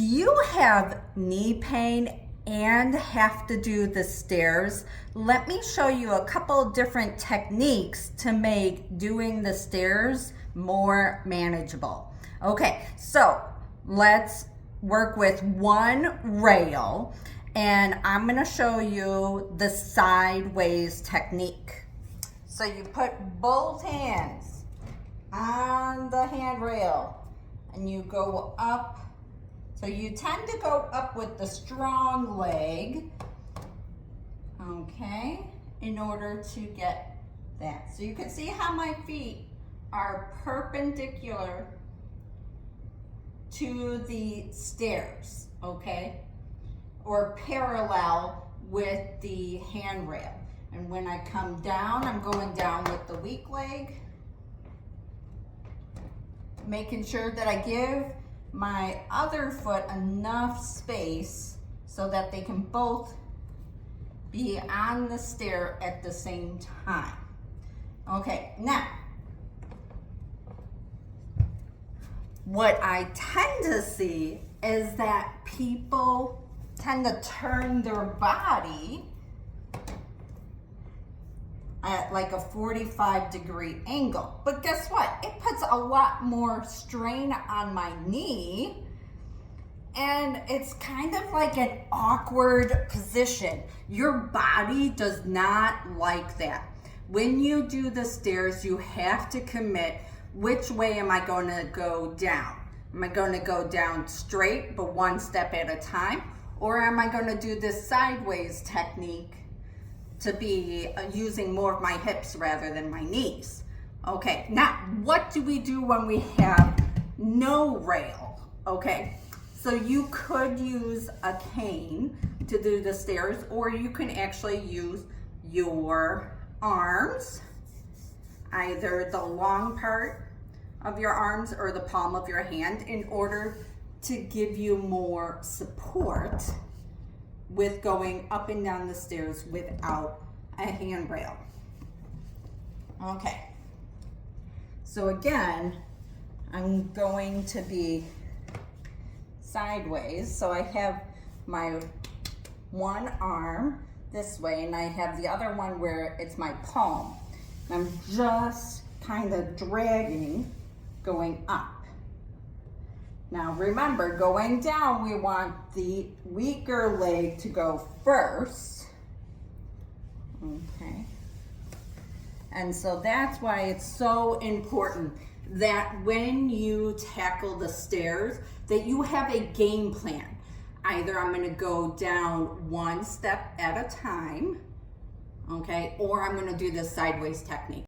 Do you have knee pain and have to do the stairs? Let me show you a couple different techniques to make doing the stairs more manageable. Okay, so let's work with one rail, and I'm gonna show you the sideways technique. So you put both hands on the handrail and you go up. So you tend to go up with the strong leg, okay, in order to get that. So you can see how my feet are perpendicular to the stairs, okay, or parallel with the handrail. And when I come down, I'm going down with the weak leg, making sure that I give my other foot enough space so that they can both be on the stair at the same time. Okay, now, what I tend to see is that people tend to turn their body at like a 45-degree angle. But guess what? It puts a lot more strain on my knee, and it's kind of like an awkward position. Your body does not like that. When you do the stairs, you have to commit, which way am I going to go down? Am I going to go down straight but one step at a time? Or am I going to do this sideways technique to be using more of my hips rather than my knees? Okay, now what do we do when we have no rail? Okay, so you could use a cane to do the stairs, or you can actually use your arms, either the long part of your arms or the palm of your hand, in order to give you more support with going up and down the stairs without a handrail. Okay, so again, I'm going to be sideways. So I have my one arm this way, and I have the other one where it's my palm. I'm just kind of dragging, going up. Now remember, going down, we want the weaker leg to go first. Okay. And so that's why it's so important that when you tackle the stairs, that you have a game plan. Either I'm going to go down one step at a time, okay, or I'm going to do this sideways technique.